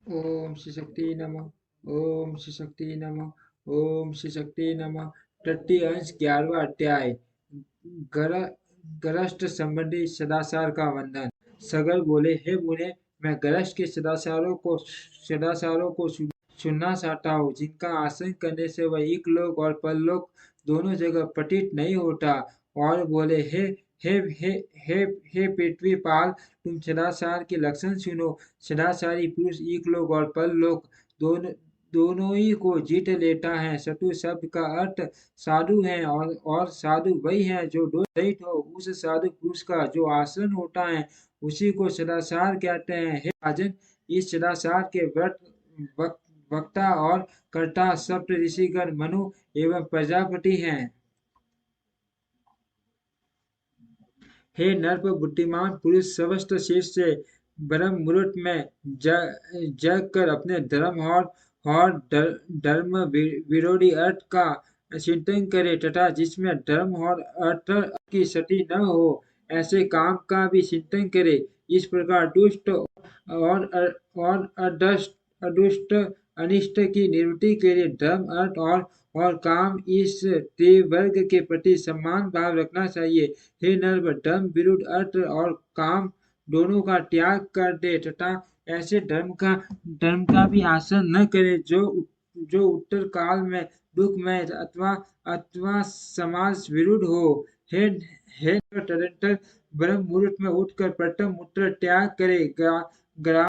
ओम श्री शक्ति नमः। ओम श्री शक्ति नमः। ओम श्री शक्ति नमः। तृतीय अंश 11वां अध्याय। गर गरष्ट संबंधी सदाचार का वंदन। सगर बोले, हे मुने, मैं गरष्ट के सदाचारों को सुनना चाहता हूँ, जिनका आसन करने से वह इकलोक और परलोक दोनों जगह पतित नहीं होता। और बोले, हे हे हे हे पृथ्वी पाल, तुम सदाचार के लक्षण सुनो। सदाचारी पुरुष इकलोक और परलोक दोनों दोनों ही को जीत लेता है। शत्रु शब्द का अर्थ साधु है, और साधु वही है जो दोष रहित हो। उस साधु पुरुष का जो आचरण होता है, उसी को सदाचार कहते हैं। हे राजन, इस सदाचार के वक्ता और कर्ता सप्त ऋषिगण मनु एवं प्रजापति हैं। हे नर्प, बुद्धिमान पुरुष समस्त शीर्ष से ब्रह्म मुहूर्त में जग कर अपने धर्म और धर्म विरोधी अर्थ का चिंतन करे, तथा जिसमें धर्म और अर्थ की सती न हो, ऐसे काम का भी चिंतन करे। इस प्रकार दुष्ट और अदुष्ट अनिष्ट की निवृत्ति के लिए धर्म, अर्थ और काम, इस त्रिवर्ग के प्रति समान भाव रखना चाहिए। हे नर, धर्म विरुद्ध अर्थ और काम दोनों का त्याग कर दे, तथा ऐसे धर्म का भी आसन न करे जो उत्तर काल में दुखमय अथवा समाज विरुद्ध हो। हे तदंतर ब्रह्म मुहूर्त में उठकर प्रथम मूत्र त्याग करे। ग्राम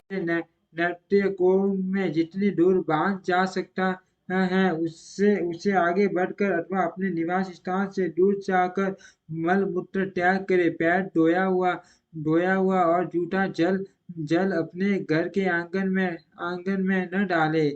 नृत्य कोण में जितनी दूर बांध जा सकता है, उससे आगे बढ़कर अथवा अपने निवास स्थान से दूर जाकर मल मूत्र त्याग करे। पैर धोया हुआ और जूठा जल अपने घर के आंगन में न डाले।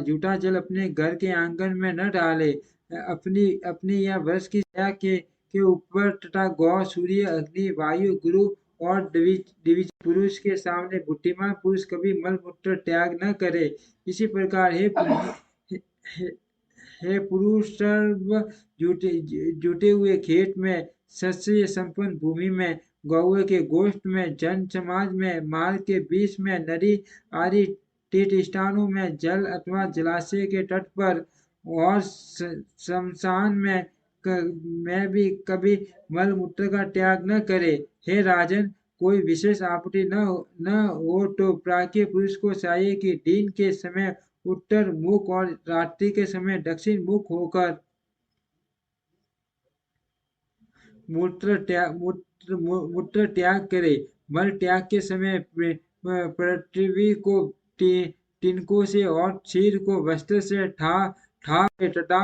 जूठा जल अपने घर के आंगन में न डाले। अपनी या वृक्ष की छाया के ऊपर तथा गौ, सूर्य, अग्नि, वायु, गुरु और द्विज पुरुष के सामने बुद्धिमान पुरुष कभी मल मूत्र त्याग न करे। इसी प्रकार हे, हे पुरुष, सर्व जुटे हुए खेत में, शस्य संपन्न भूमि में, गौवे के गोष्ठ में, जन समाज में, मार्ग के बीच में, नदी आदि तीर्थ स्थानों में, जल अथवा जलाशय के तट पर और शमशान में भी कभी मल मूत्र का त्याग न करे। हे राजन, कोई विशेष आपत्ति न हो तो प्राज्ञ पुरुष को चाहिए कि दिन के समय उत्तर मुख और रात्रि के समय दक्षिण मुख होकर मूत्र त्याग करे। मल त्याग के समय पृथ्वी को तिनकों से और सिर को वस्त्र से ढाके, तथा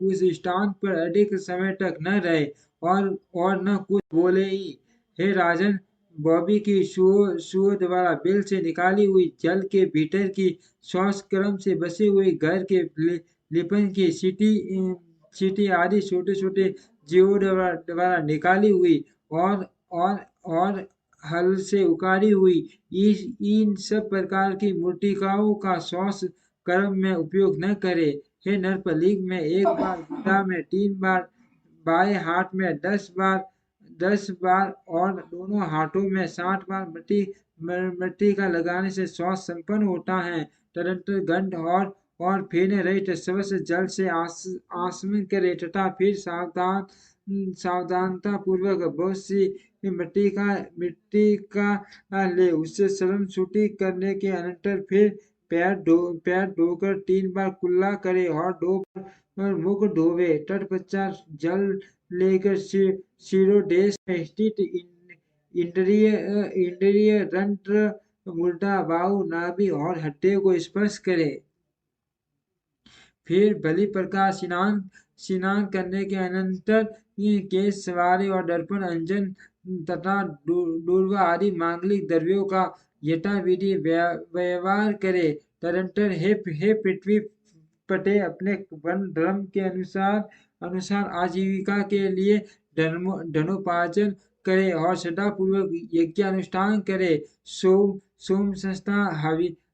उस स्थान पर अधिक समय तक न रहे और न कुछ बोले ही। हे राजन, बॉबी की सुओं द्वारा बिल से निकाली हुई जल के भीतर की श्वास क्रम से बसे हुए घर के लिपन की चीटी आदि छोटे छोटे जीवों द्वारा निकाली हुई और हल से उकाड़ी हुई इन सब प्रकार की मूर्तिकाओं का श्वास कर्म में उपयोग न करे। हे नरपलिंग में 1 बार, गीता में 3 बार, बाएं हाथ में 10 बार और दोनों हाथों में 60 बार मिट्टी का लगाने से श्वास संपन्न होता है। तदंतर गंध और फेने रहित सर्वस्व जल से आसमन करे, तथा फिर सावधानता पूर्वक बहुत सी मिट्टी का ले। उससे शर्म शुद्धि करने के अनंतर फिर पैर धोकर 3 बार कुल्ला करे और 2 बार मुख धोवे। तत्पश्चात जल लेकर शिरोदेश में स्थित इंद्रिय रंध्र, मूर्धा, बाहु, नाभि और हड्डियों को स्पर्श करे। फिर बलि प्रकार स्नान करने के अनंतर केश सवारी और दर्पण अंजन तथा दूर्वा आदि मांगलिक द्रव्यों का यथाविधि व्यवहार करे। तदंतर हे पृथ्वी पते, अपने वन धर्म के अनुसार आजीविका के लिए धनोपार्जन करे और सदापूर्वक यज्ञानुष्ठान करे। सोम संस्था,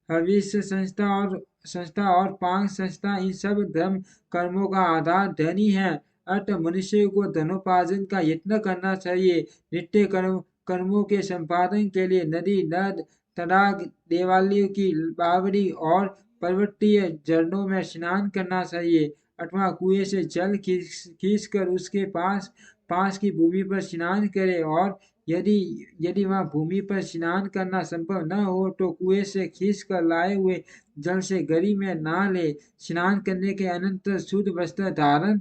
हविष संस्था और पांग संस्था, इन सब धर्म कर्मों का आधार धन ही है। अतः मनुष्य को धनोपार्जन का यत्न करना चाहिए। नित्य कर्मों के संपादन के लिए नदी, नद तड़ाग देवालयों की बावड़ी और पर्वतीय झरनों में स्नान करना चाहिए अथवा कुएं से जल खींच कर उसके पास पास की भूमि पर स्नान करे और यदि यदि वह भूमि पर स्नान करना संभव न हो तो कुएं से खींच कर लाए हुए जल से गरी में नहा ले स्नान करने के अनंतर शुद्ध वस्त्र धारण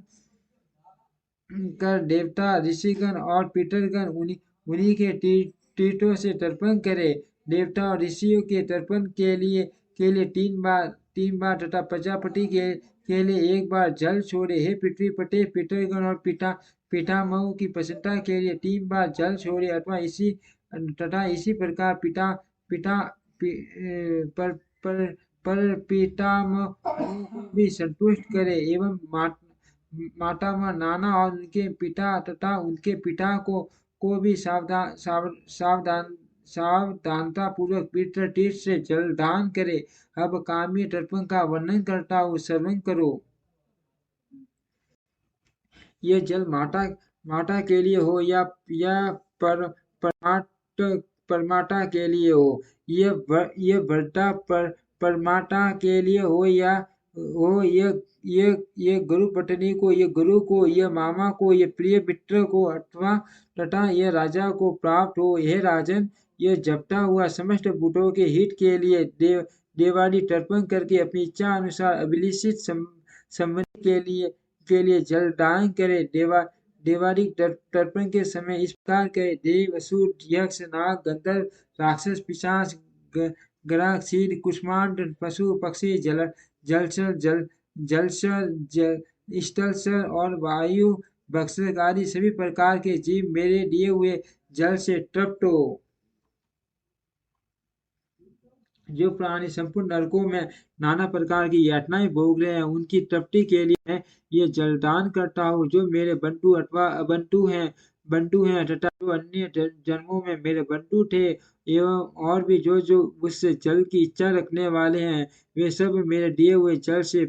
कर देवता ऋषिगण और पितरगण उन्हीं के तीर्थों से तर्पण करे देवता और ऋषियों के तर्पण के लिए तीन बार तथा प्रजापति के लिए एक बार जल छोड़े हे पृथ्वी पते पितरगण और पितामहों की प्रसन्नता के लिए 3 बार जल छोड़े अथवा इसी प्रकार पिता पिता पि, पर पर पर पितामह को भी संतुष्ट करे एवं माता व नाना और उनके पिता तथा उनके पिता को भी सावधानता पूर्वक पवित्र तीर्थ से जलदान करे अब काम्य तर्पण का वर्णन करता हूँ श्रवण करो ये जल माता के लिए हो या परमाता के लिए हो ये व्रता परमाता के लिए हो या हो ये गुरु पत्नी को ये गुरु को ये मामा को ये प्रिय मित्र को अथवा तथा ये राजा को प्राप्त हो हे राजन ये जपता हुआ समस्त बुद्धों के हित के लिए देवाली तर्पण करके अपनी इच्छा अनुसार अभिलिषित संबंध के लिए जलदान करे देवाली तर्पण के समय इस प्रकार करे देव असुर यक्ष नाग गंधर्व राक्षस पिशाच ग्रह सीध कुष्मांड पशु पक्षी जलचर स्थलचर और वायु भक्षक आदि सभी प्रकार के जीव मेरे दिए हुए जल से तृप्त हो जो प्राणी संपूर्ण नरकों में नाना प्रकार की यातनाएं भोग रहे हैं उनकी तृप्ति के लिए मैं ये जलदान करता हूँ जो मेरे बंधु अथवा अबंधु हैं तथा जो अन्य जन्मों में मेरे बंधु थे एवं और भी जो मुझसे जल की इच्छा रखने वाले हैं वे सब मेरे दिए हुए जल से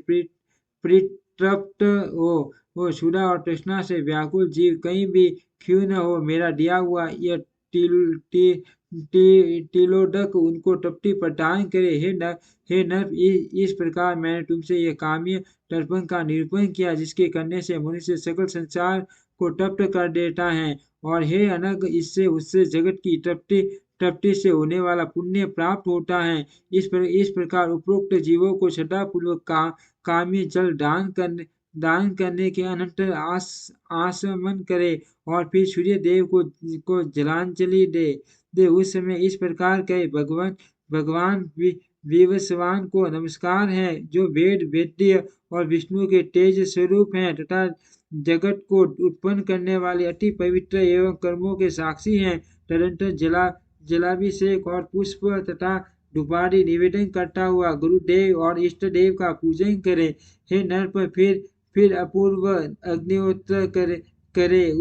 परितृप्त हो क्षुधा और तृष्णा से व्याकुल जीव कहीं भी क्षीण न हो मेरा दिया हुआ यह तिलोदक उनको तृप्ति प्रदान करे हे नर इस प्रकार मैंने तुमसे यह काम्य तर्पण का निरूपण किया जिसके करने से मनुष्य सकल संसार को तृप्त कर देता है और हे अनग इससे उससे जगत की तृप्ति से होने वाला पुण्य प्राप्त होता है इस प्रकार उपरोक्त जीवों को श्रद्धापूर्वक काम्य जल दान करने के अनंतर आसमन करे और फिर सूर्य देव को जलांजलि दे उस समय इस प्रकार कहे भगवान विवस्वान को नमस्कार है जो वेद वेद्य और विष्णु के तेज स्वरूप हैं तथा जगत को उत्पन्न करने वाले अति पवित्र एवं कर्मों के साक्षी हैं तदंतर जलाभिषेक और पुष्प तथा धूपादि निवेदन करता हुआ गुरुदेव और इष्ट देव का पूजन करे हे नर पर फिर अपूर्व अग्निहोत्र करे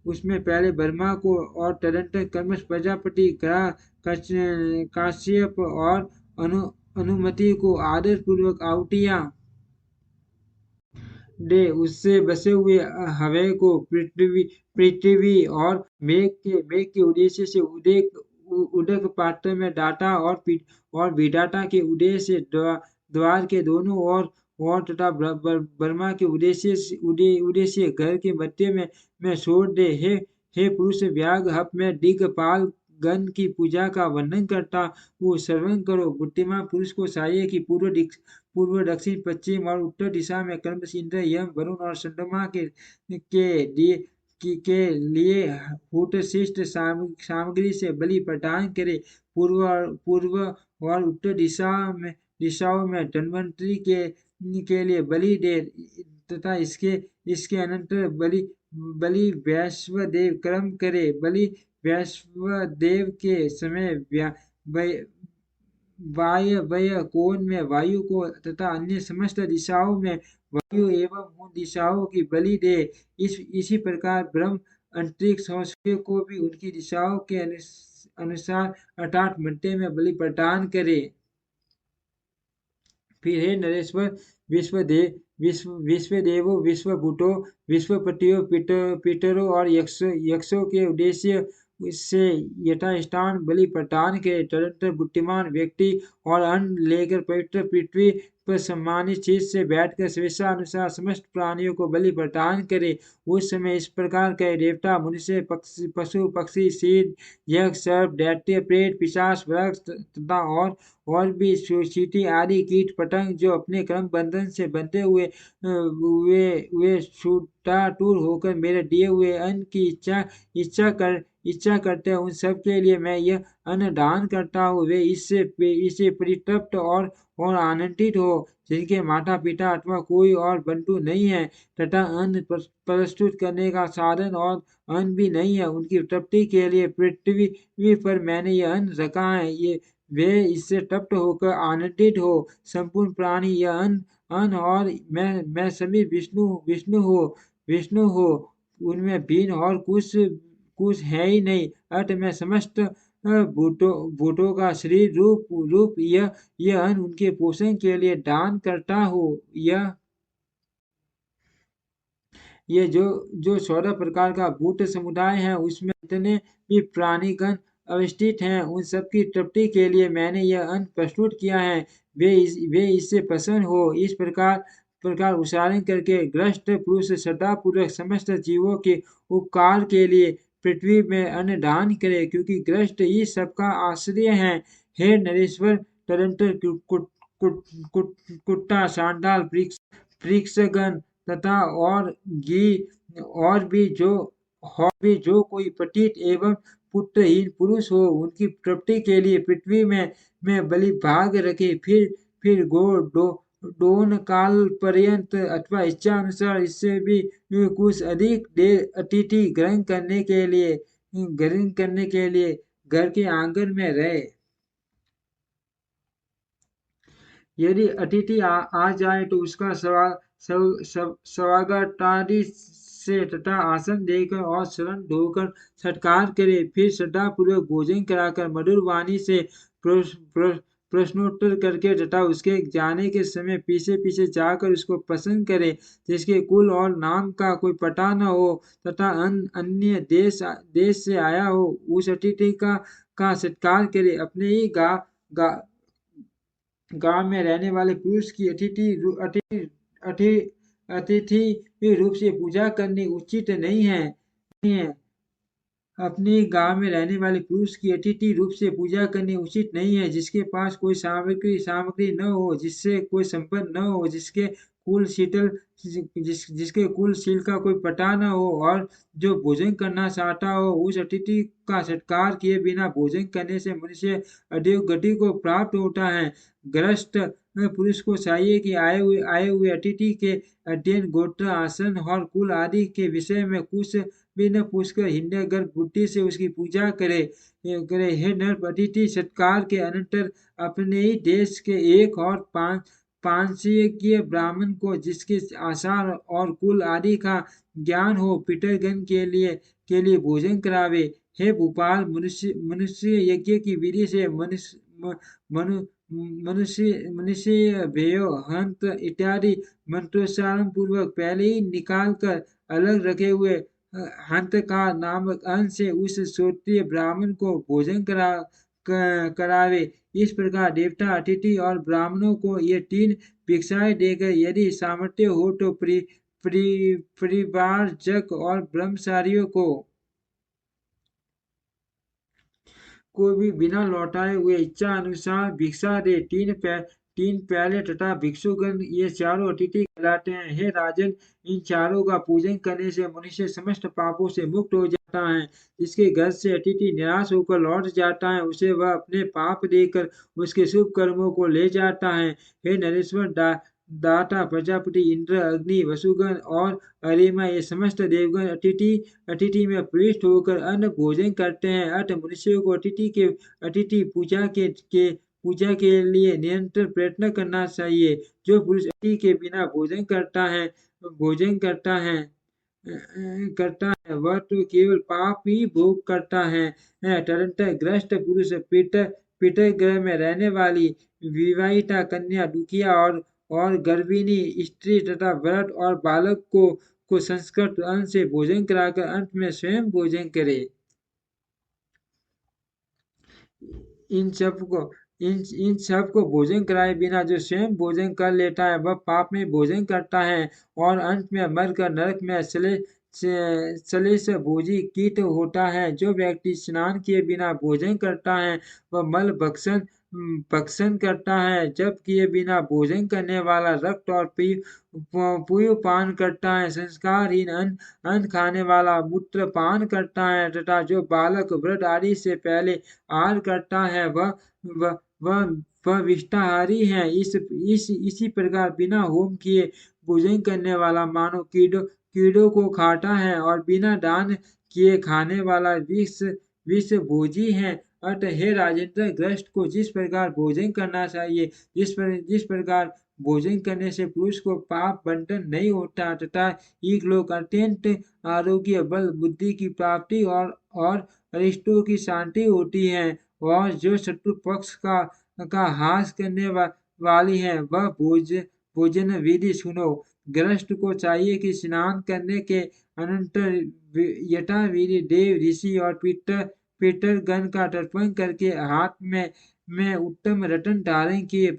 उसमें पहले ब्रह्मा को और तदंतर कर्मश प्रजापति काश्यप और अनुमति को आदर पूर्वक आहुतियां दे उससे बसे हुए हवय को पृथ्वी और मेघ के उद्देश्य से उदक पात्र में डाटा और विडाटा के उदय से द्वार के दोनों और तथा ब्रह्मा के उद्देश्य घर के मध्य में छोड़ दे हे पुरुष व्याग हप में दिग्पाल गण की पूजा का वर्णन करता वो श्रवण करो बुद्धिमान पुरुष को चाहिए कि पूर्व दक्षिण पश्चिम और उत्तर दिशा में कर्म इंद्र यम वरुण और चंद्रमा के लिए हूटशिष्ट सामग्री से बलि प्रदान करे पूर्व और उत्तर दिशाओं में धन्वंतरी के लिए बलि दे तथा इसके अनंतर बलि वैश्वदेव कर्म करे बलि वैश्वदेव के समय वायव्य कोण में वायु को तथा अन्य समस्त दिशाओं में वायु एवं उन दिशाओं की बलि दे इसी प्रकार ब्रह्म अंतरिक्ष और सूर्य को भी उनकी दिशाओं के अनुसार अर्थात मध्य में बलि प्रदान करे फिर हे नरेश्वर विश्वदेवों विश्वभूतों विश्वपतियों पितरों और यक्षों के उससे यथास्थान बलि प्रदान करे। तदनंतर बुद्धिमान व्यक्ति और अन्न लेकर पवित्र पृथ्वी पर सम्मानित शीर्ष से बैठकर स्वेच्छानुसार समस्त प्राणियों को बलि प्रदान करे। उस समय इस प्रकार के देवता, मनुष्य, पशु, पक्षी, शील, यक्ष, सर्प, दैत्य, प्रेत, पिशाच, वृक्ष तथा और भी चींटी आदि कीट पतंग जो अपने कर्म बंधन से बंधे हुए छूटाटूर होकर मेरे दिए हुए अन्न की इच्छा करते हैं, उन सब के लिए मैं यह अन्न दान करता हूँ। वे इससे परितृप्त और आनंदित हो, जिनके माता पिता अथवा कोई और बंधु नहीं है तथा अन्न प्रस्तुत करने का साधन और अन्न भी नहीं है, उनकी तृप्ति के लिए पृथ्वी पर मैंने यह अन्न रखा है। ये वे इससे तृप्त होकर आनंदित हो। संपूर्ण प्राणी यह अन्न और मैं सभी विष्णु हो, उनमें भिन्न और कुछ है ही नहीं। अतः मैं समस्त भूतों का शरीर रूप यह अन्न उनके पोषण के लिए दान करता हूँ। ये जो 14 प्रकार का भूत समुदाय है, उसमें जितने भी प्राणीगण अवस्थित हैं, उन सबकी तृप्ति के लिए मैंने यह अन्न प्रस्तुत किया है। वे इससे प्रसन्न हो। इस प्रकार उच्चारण करके ग्रस्त पुरुष श्रद्धापूर्वक समस्त जीवों के उपकार के लिए पृथ्वी में अन्न दान करे, क्योंकि ग्रस्त ही सबका आश्रय है। हे नरेश्वर, तदंतर कुत्ता, सांडाल, वृक्षगण तथा और भी जो कोई पतित एवं पुत्रहीन पुरुष हो, उनकी तृप्ति के लिए पृथ्वी में बलि भाग रखे। फिर दोन काल पर्यंत अथवा इच्छा अनुसार इससे भी कुछ अधिक देर अतिथि ग्रहण करने के लिए घर के आंगन में रहे। यदि अतिथि आ जाए तो उसका स्वागतादि से तथा आसन देकर और शरण धोकर सत्कार करे। फिर श्रद्धापूर्वक भोजन कराकर मधुर वाणी से प्रश्नोत्तर करके तथा उसके जाने के समय पीछे पीछे जाकर उसको पसंद करे, जिसके कुल और नाम का कोई पता न हो तथा अन्य देश से आया हो, उस अतिथि का सत्कार करे। अपने ही गांव में रहने वाले पुरुष की अतिथि रूप से पूजा करनी उचित नहीं है। अपने गांव में रहने वाले पुरुष की अतिथि रूप से पूजा करनी उचित नहीं है, जिसके पास कोई सामग्री न हो, जिससे कोई संपत्ति न हो, जिसके कुल शील का कोई पता न हो और जो भोजन करना चाहता हो, उस अतिथि का सत्कार किए बिना भोजन करने से मनुष्य अधोगति को प्राप्त होता है। ग्रस्त पुरुष को चाहिए कि आए हुए अतिथि के अध्ययन, गोत्र, आसन और कुल आदि के विषय में कुछ भी न पूछकर हिंदे गर्भ बुद्धि से उसकी पूजा करे। हे नर, अतिथि सत्कार के अनंतर अपने ही देश के एक और पांचीय ब्राह्मण को, जिसके आचार और कुल आदि का ज्ञान हो, पितरगण के लिए भोजन करावे। हे भूपाल, मनुष्य यज्ञ की विधि से मनुष्य भेयो हंत इत्यादि मंत्रोच्चारण पूर्वक पहले ही निकाल कर अलग रखे हुए हंत का नामक अन्न से उस श्रोत्रिय ब्राह्मण को भोजन करावे। इस प्रकार देवता, अतिथि और ब्राह्मणों को ये 3 भिक्षाएं देकर यदि सामर्थ्य हो तो परिवारजक और ब्रह्मचारियों को भी बिना लौटाए हुए इच्छा अनुसार भिक्षा दे। 3 प्याले तथा भिक्षुगण, ये चारों अतिथि कहलाते हैं। हे राजन, इन चारों का पूजन करने से मनुष्य समस्त पापों से मुक्त हो जाता है। जिसके घर से अतिथि निराश होकर लौट जाता है, उसे वह अपने पाप देकर उसके शुभ कर्मों को ले जाता है। हे नरेश्वर, दाता, प्रजापति, इंद्र, अग्नि, वसुगण और अरिमा, ये समस्त देवगण अतिथि में प्रविष्ट होकर अन्न भोजन करते हैं। अतः मनुष्यों को अतिथि पूजा के लिए निरंतर प्रयत्न करना चाहिए। जो पुरुष अतिथि के बिना भोजन करता है वह तो केवल पाप ही भोग करता है। तदनंतर ग्रस्त पुरुष पितर ग्रह में रहने वाली विवाहिता कन्या, दुखिया और गर्भिणी स्त्री तथा वृद्ध और बालक को संस्कृत अन्न से भोजन कराकर अंत में स्वयं भोजन करे। इन सब को इन सब को भोजन कराए बिना जो स्वयं भोजन कर लेता है वह पाप में भोजन करता है और अंत में मरकर नरक में चले से भोजी कीट होता है। जो व्यक्ति स्नान किए बिना भोजन करता है वह मल भक्षण भक्षण करता है। जब किए बिना भोजन करने वाला रक्त और पीयू पान करता है। संस्कारहीन अन्न खाने वाला मूत्र पान करता है तथा जो बालक व्रत आदि से पहले आहार करता है वह वह वह विष्टाहारी है। इसी प्रकार बिना होम किए भोजन करने वाला मानो कीड़ों को खाता है और बिना दान किए खाने वाला विष भोजी है। अतः हे राजेंद्र, ग्रस्त को जिस प्रकार भोजन करना चाहिए, जिस प्रकार भोजन करने से पुरुष को पाप बंधन नहीं होता तथा एक लोग अत्यंत आरोग्य बल बुद्धि की प्राप्ति और अरिष्टों की शांति होती है और जो शत्रु पक्ष का हास करने वाली है वह भोजन विधि सुनो। गृहस्थ को चाहिए कि स्नान करने के अनंतर यथाविधि देव ऋषि और पितरगण का तर्पण करके हाथ में उत्तम रतन धारण किए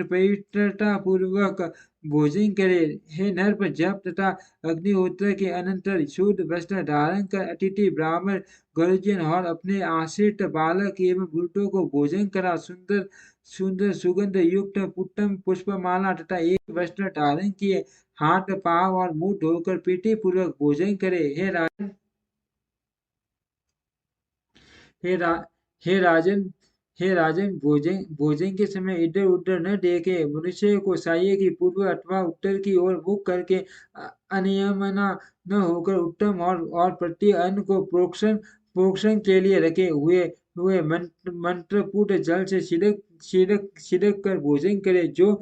पवित्रता पूर्वक भोजन करे। हे नर्प, जप तथा अग्निहोत्र के अनंतर शुद्ध वस्त्र धारण कर अतिथि ब्राह्मण गुरुजन और अपने आश्रित बालक एवं वृद्धों को भोजन करा। सुंदर सुंदर सुगंध युक्त उत्तम पुष्पमाला तथा एक वस्त्र धारण किए हाथ पांव और मुंह धोकर प्रीति पूर्वक भोजन करे। हे रा हे राजन हे राजन, भोजन भोजन के समय इधर उधर न देखे। मनुष्य को चाहिए कि पूर्व अथवा उत्तर की ओर मुख करके अनियमना न होकर उत्तम और प्रति अन्न को प्रोक्षण के लिए रखे हुए मंत्रपूर्ण जल से छिड़क कर भोजन करे। जो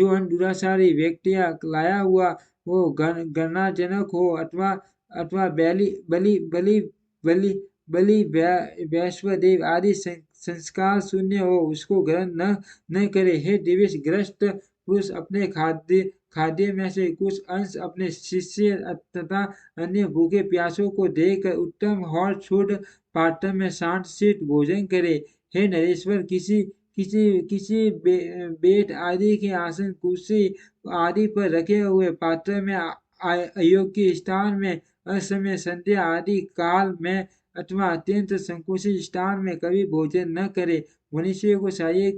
अन्न दुराचारी व्यक्तियां लाया हुआ वो गणनाजनक हो अथवा बलि बलि वैश्वदेव आदि संस्कार शून्य हो उसको ग्रहण न करे। हे दिवेश, ग्रस्त पुरुष अपने खाद्य में से कुछ अंश अपने शिष्य तथा अन्य भूखे प्यासों को देकर उत्तम और शुद्ध पात्र में शांत शीत भोजन करे। हे नरेश्वर, किसी बेट आदि के आसन कुर्सी आदि पर रखे हुए पात्र में अयोग्य स्थान में असमय संध्या आदि काल में अथवा अत्यंत संकुचित स्थान में कभी भोजन न करे। मनुष्य को चाहिए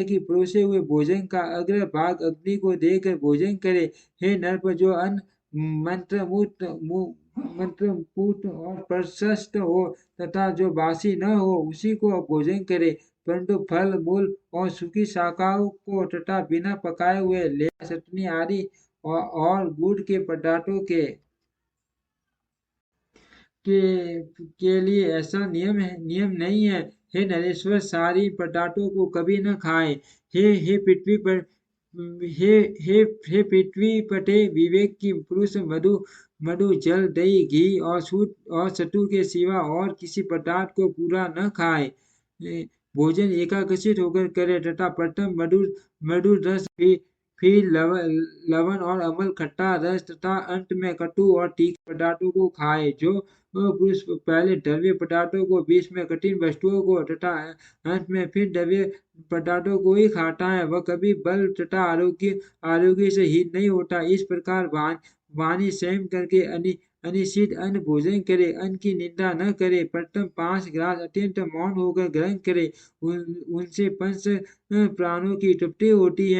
कि परोसे हुए भोजन का अग्र भाग अग्नि को देकर भोजन करे। हे नरप, जो अन्न मंत्रपूत और प्रशस्त हो तथा जो बासी न हो उसी को भोजन करे, परंतु फल मूल और सूखी शाखाओं को तथा बिना पकाए हुए लेया चटनी आदि और गुड़ के पदार्थों के लिए ऐसा नियम नहीं है। हे नरेश्वर, सारी पदार्थों को कभी न खाए। हे पृथ्वी पर हे हे पृथ्वी पटे विवेक की पुरुष मधु जल दही घी और सूत और सतु के सिवा और किसी पदार्थ को पूरा न खाए। भोजन एकाग्रचित होकर करे तथा प्रथम मधुर रस फिर लवण और अम्ल खट्टा रस तथा अंत में कटु और तीखे पदार्थों को खाए। जो पुरुष पहले द्रव्य पदार्थों को, बीच में कठिन वस्तुओं को तथा अंत में फिर द्रव्य पदार्थों को ही खाता है वह कभी बल तथा आरोग्य से हीन नहीं होता। इस प्रकार वाणी संयम करके अनिश्चित अन्न भोजन करे, अन्न की निंदा न करे, प्रथम 5 ग्रास अत्यंत मौन होकर ग्रहण करे। उनसे पंच प्राणों की तृप्ति होती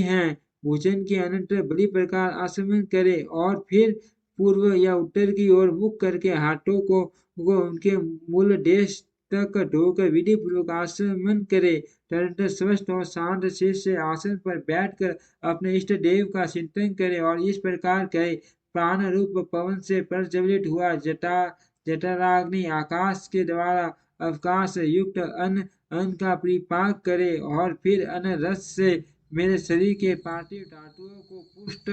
है। भोजन के अनंतर बड़ी प्रकार आचमन करे और फिर पूर्व या उत्तर की ओर मुख करके हाथों को उनके मूल देश तक धोकर विधि पूर्वक आचमन करे। तदनंतर स्वस्थ और शांत शीर्ष से आसन पर बैठकर अपने इष्ट देव का चिंतन करे और इस प्रकार कहे, प्राण रूप पवन से प्रज्वलित हुआ जठराग्नि आकाश के द्वारा अवकाश युक्त अन्न का परिपाक करे और फिर अन्न रस से मेरे शरीर के पार्थिव धातुओं को पुष्ट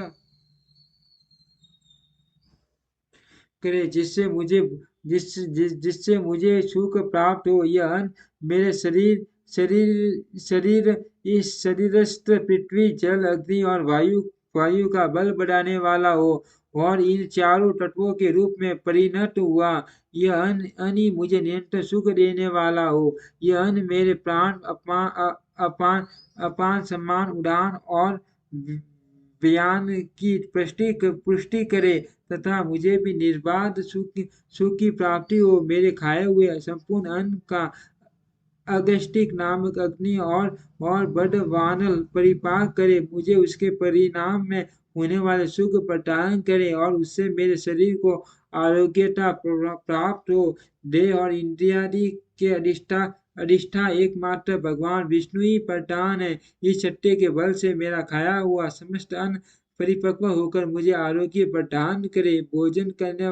करे जिससे मुझे सुख प्राप्त हो। यह अन्न मेरे शरीर इस शरीरस्थ पृथ्वी जल अग्नि और वायु का बल बढ़ाने वाला हो और इन चारों तत्वों के रूप में परिणत हुआ। यह अन्न ही मुझे निरंतर सुख देने वाला हो। यह अन्न मेरे प्राण अपान अपान सम्मान उड़ान और बयान की पुष्टि करे तथा मुझे भी निर्बाध सुख की प्राप्ति हो। मेरे खाए हुए संपूर्ण अन्न का अगस्टिक नामक अग्नि और बड़वानल परिपाक करे, मुझे उसके परिणाम में होने वाले सुख प्रदान करे और उससे मेरे शरीर को आरोग्यता प्राप्त हो। देह और इंद्रियादि के अधिष्ठा एकमात्र भगवान विष्णु ही प्रधान है। इस सत्य के बल से मेरा खाया हुआ समस्त अन्न परिपक्व होकर मुझे आरोग्य प्रदान करे। भोजन करने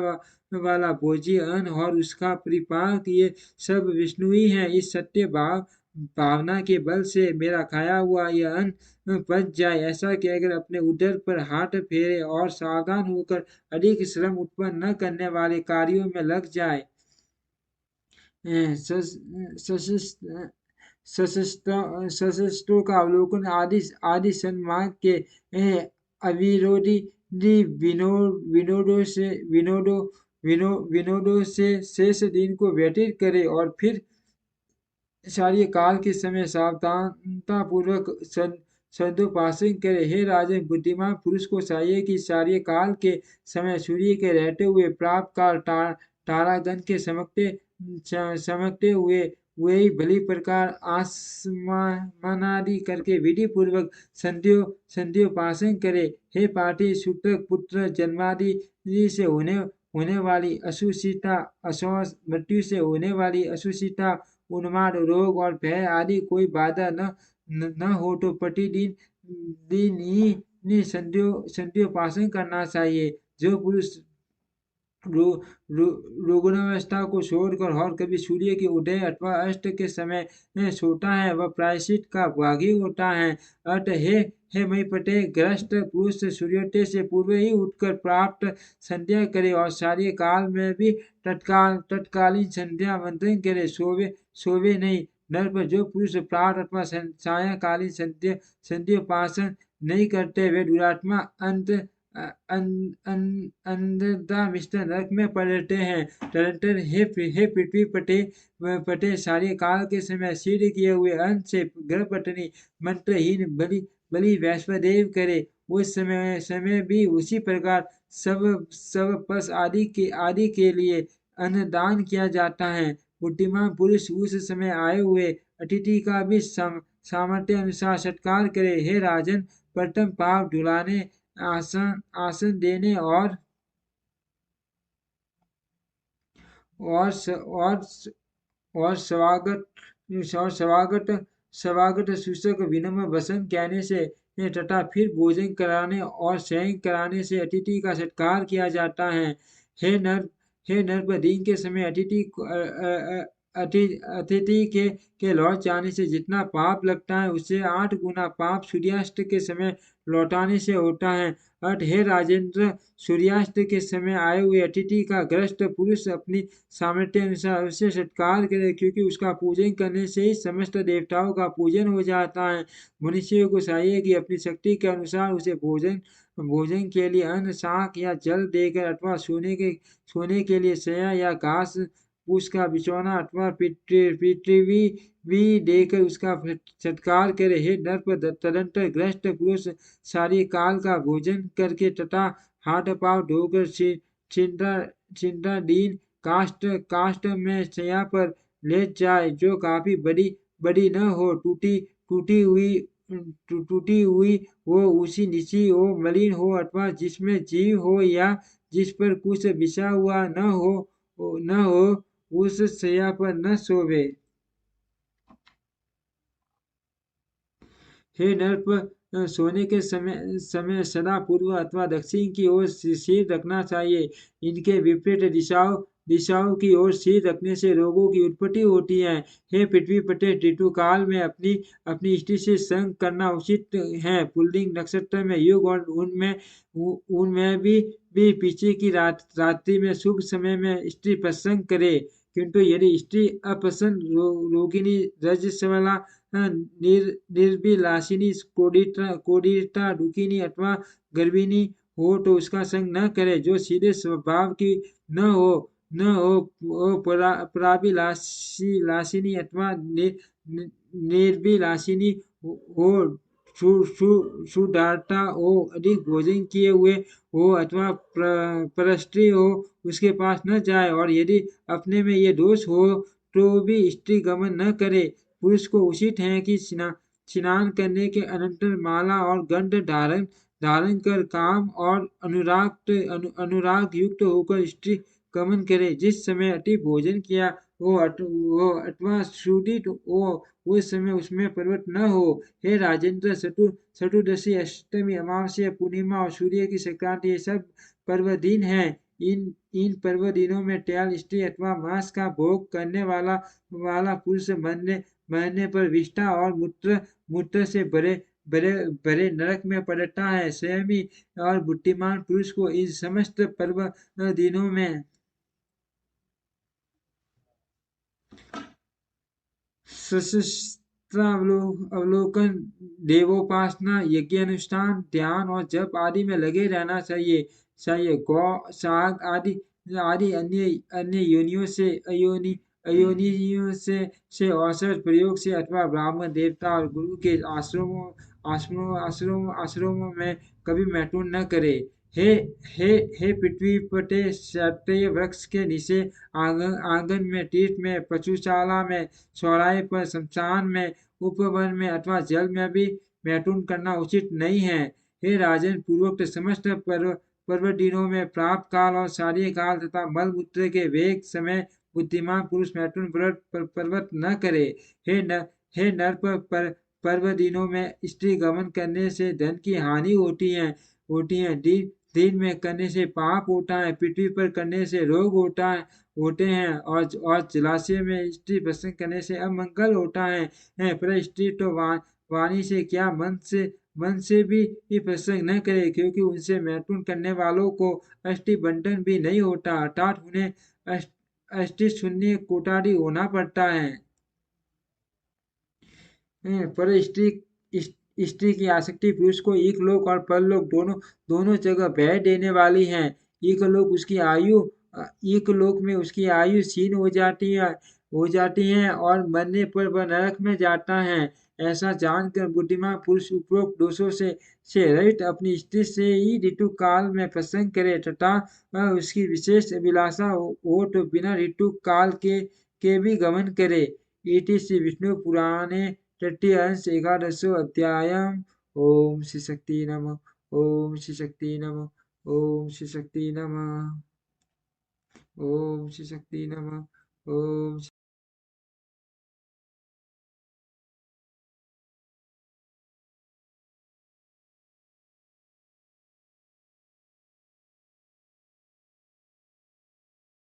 वाला भोज्य अन्न और उसका परिपाक ये सब विष्णु ही है। इस सत्य भावना के बल से मेरा खाया हुआ यह अन्न पच जाए, ऐसा कि अगर अपने उदर पर हाथ फेरे और सावधान होकर अधिक श्रम उत्पन्न न करने वाले कार्यों में लग जाए। शस्त्रों का अवलोकन आदि आदि सन्मार्ग के अविरोधी विनोदों से शेष दिन को व्यतीत करे और फिर सारी काल के समय सावधानता पूर्वक सदुपासन करे। हे राजन, बुद्धिमान पुरुष को चाहिए कि सारी काल के समय सूर्य के रहते हुए प्राप्त काल तारागण के समकते हुए वे ही भली प्रकार आसमानादि करके विधि पूर्वक संध्योपासन करे। हे पार्थी, सूतक पुत्र जन्मादि से होने वाली अशुचिता, अशौच, मृत्यु से होने वाली अशुचिता, उन्माद, रोग और भय आदि कोई बाधा न हो तो प्रतिदिन ही संध्योपासन करना चाहिए। जो पुरुष रुग्णावस्था को छोड़कर और कभी सूर्य के उदय अथवा अस्त के समय सोता है, वह प्रायश्चित का भागी होता है। अतः हे महीपते, ग्रस्त पुरुष सूर्योदय से पूर्व ही उठकर प्राप्त संध्या करे और सारे काल में भी तत्कालीन संध्या मंथन करे, सोवे नहीं। नर पर जो पुरुष प्रात अथवा सायकालीन संध्योपासन नहीं करते, वे दुरात्मा अंधता मिस्टर नरक में पड़ते हैं। तदंतर हे पृथ्वी पटे, सारे काल के समय सिद्ध किए हुए अन्न से गर्भपत्नी मंत्रहीन बलि वैश्वदेव करे। उस समय भी उसी प्रकार सब पश आदि के लिए अन्नदान किया जाता है। बुद्धिमान पुरुष उस समय आए हुए अतिथि का भी सामर्थ्य अनुसार सत्कार करे। हे राजन, प्रथम पाप धुलाने, आसन देने और स्वागत सूचक विनम्र वचन कहने से तथा फिर भोजन कराने और शयन कराने से अतिथि का सत्कार किया जाता है। हे नर, दिन के समय अतिथि के लौट जाने से जितना पाप लगता है, उससे 8 गुना पाप सूर्यास्त के समय लौटाने से होता है। अतः हे राजेंद्र, सूर्यास्त के समय आए हुए अतिथि का ग्रस्त पुरुष अपनी सामर्थ्य अनुसार उससे सत्कार करे, क्योंकि उसका पूजन करने से ही समस्त देवताओं का पूजन हो जाता है। मनुष्य को चाहिए कि अपनी शक्ति के अनुसार उसे भोजन के लिए अन्न, शाक या जल देकर अथवा सोने के लिए शैया या घास फूस का बिछौना अथवा पृथ्वी भी देकर उसका सत्कार करे। हे नर, तदंतर ग्रस्त पुरुष सारी काल का भोजन करके तथा हाथ पांव धोकर छिंदा दीन काष्ठ में शैया पर लेट जाए, जो काफी बड़ी न हो, टूटी हुई हो, ऊंची नीची हो, मलिन हो अथवा जिसमें जीव हो या जिस पर कुछ बिछा हुआ न हो, उस शैया पर न सोवे। हे नर, सोने के समय सदा पूर्व अथवा दक्षिण की ओर सिर रखना चाहिए। इनके विपरीत दिशाओं की ओर सिर रखने से रोगों की उत्पत्ति होती है। हे पृथ्वी पटे, ऋतु काल में अपनी स्त्री से संग करना उचित है। पुल्लिंग नक्षत्र में युग और उनमें भी पीछे की रात्रि में शुभ समय में स्त्री प्रसंग करे, किंतु यदि स्त्री अप्रसन्न, रोगिणी, रजस्वला, निर्भिलाषिनी, कोढ़िता, दुखिनी अथवा गर्भिणी हो तो उसका संग न करे। जो सीधे स्वभाव की न हो पराभिलाषिनी अथवा निर्भिलाषिनी हो, सुडाटा हो, अधिक भोजन किए हुए हो अथवा परस्त्री हो, उसके पास न जाए। और यदि अपने में ये दोष हो तो भी स्त्री गमन न करे। पुरुष को उचित है कि स्नान करने के अनंतर माला और गंध धारण धारण कर काम और अनुराग युक्त होकर स्त्री गमन करे। जिस समय अति भोजन किया वो अथवा क्षुधित हो, उस समय उसमें प्रवृत्त न हो। हे राजेंद्र, चतुर्दशी, अष्टमी, अमावस्या, पूर्णिमा और सूर्य की संक्रांति ये सब पर्व दिन है। इन पर्व दिनों में ट्याल स्त्री अथवा मांस का भोग करने वाला पुरुष मरने पर विष्ठा और मूत्र से भरे भरे नरक में पड़ता है। संयमी और बुद्धिमान पुरुष को इन समस्त पर्व दिनों में अवलोकन, देवोपासना, यज्ञ अनुष्ठान, ध्यान और जप आदि में लगे रहना चाहिए। गौ, साग आदि आदि अन्य अन्य योनियों से अयोनियों से औषध प्रयोग से अथवा ब्राह्मण देवता और गुरु के आश्रमों में कभी मैथुन न करे। हे हे हे पृथ्वी पते क्षत्रिय वृक्ष के नीचे, आंगन में, तीर्थ में, पशुशाला में, चौराहे पर, शमशान में, उपवन में अथवा जल में भी मैथुन करना उचित नहीं है। हे राजन, पूर्वोक्त समस्त पर्व दिनों में प्राप्त काल और शारीय काल तथा मल मूत्र के वेग समय बुद्धिमान पुरुष मैथुन व्रत पर्वत न करे। हे नर पर्व दिनों में स्त्री गमन करने से धन की हानि होती है। दिन में करने से पाप होता है, पृथ्वी पर करने से रोग होते हैं और जलाशय में स्त्री प्रसंग करने से अमंगल होता है। पर स्त्री तो वाणी से क्या मन से भी प्रसंग न करे, क्योंकि उनसे मैथुन करने वालों को अष्टि बंधन भी नहीं होता, अर्थात उन्हें अष्टि शून्य कोटारी होना पड़ता है। पर स्त्री की आसक्ति पुरुष को इकलोक और परलोक दोनों जगह भय देने वाली है। इकलोक में उसकी आयु क्षीण हो जाती है और मरने पर वह नरक में जाता है। ऐसा जानकर बुद्धिमान पुरुष उपरोक्त दोषों से रहित अपनी स्त्री से ही ऋतु काल में प्रसंग करे तथा उसकी विशेष अभिलाषा हो तो बिना ऋतु काल के भी गमन करे। इति श्री विष्णु पुराणे तृतीय अंश एकादशो अध्यायम्। ओम श्री शक्ति नमः। ओम श्री शक्ति नमः। ओम श्री शक्ति नमः। ओम श्री शक्ति नमः। ओम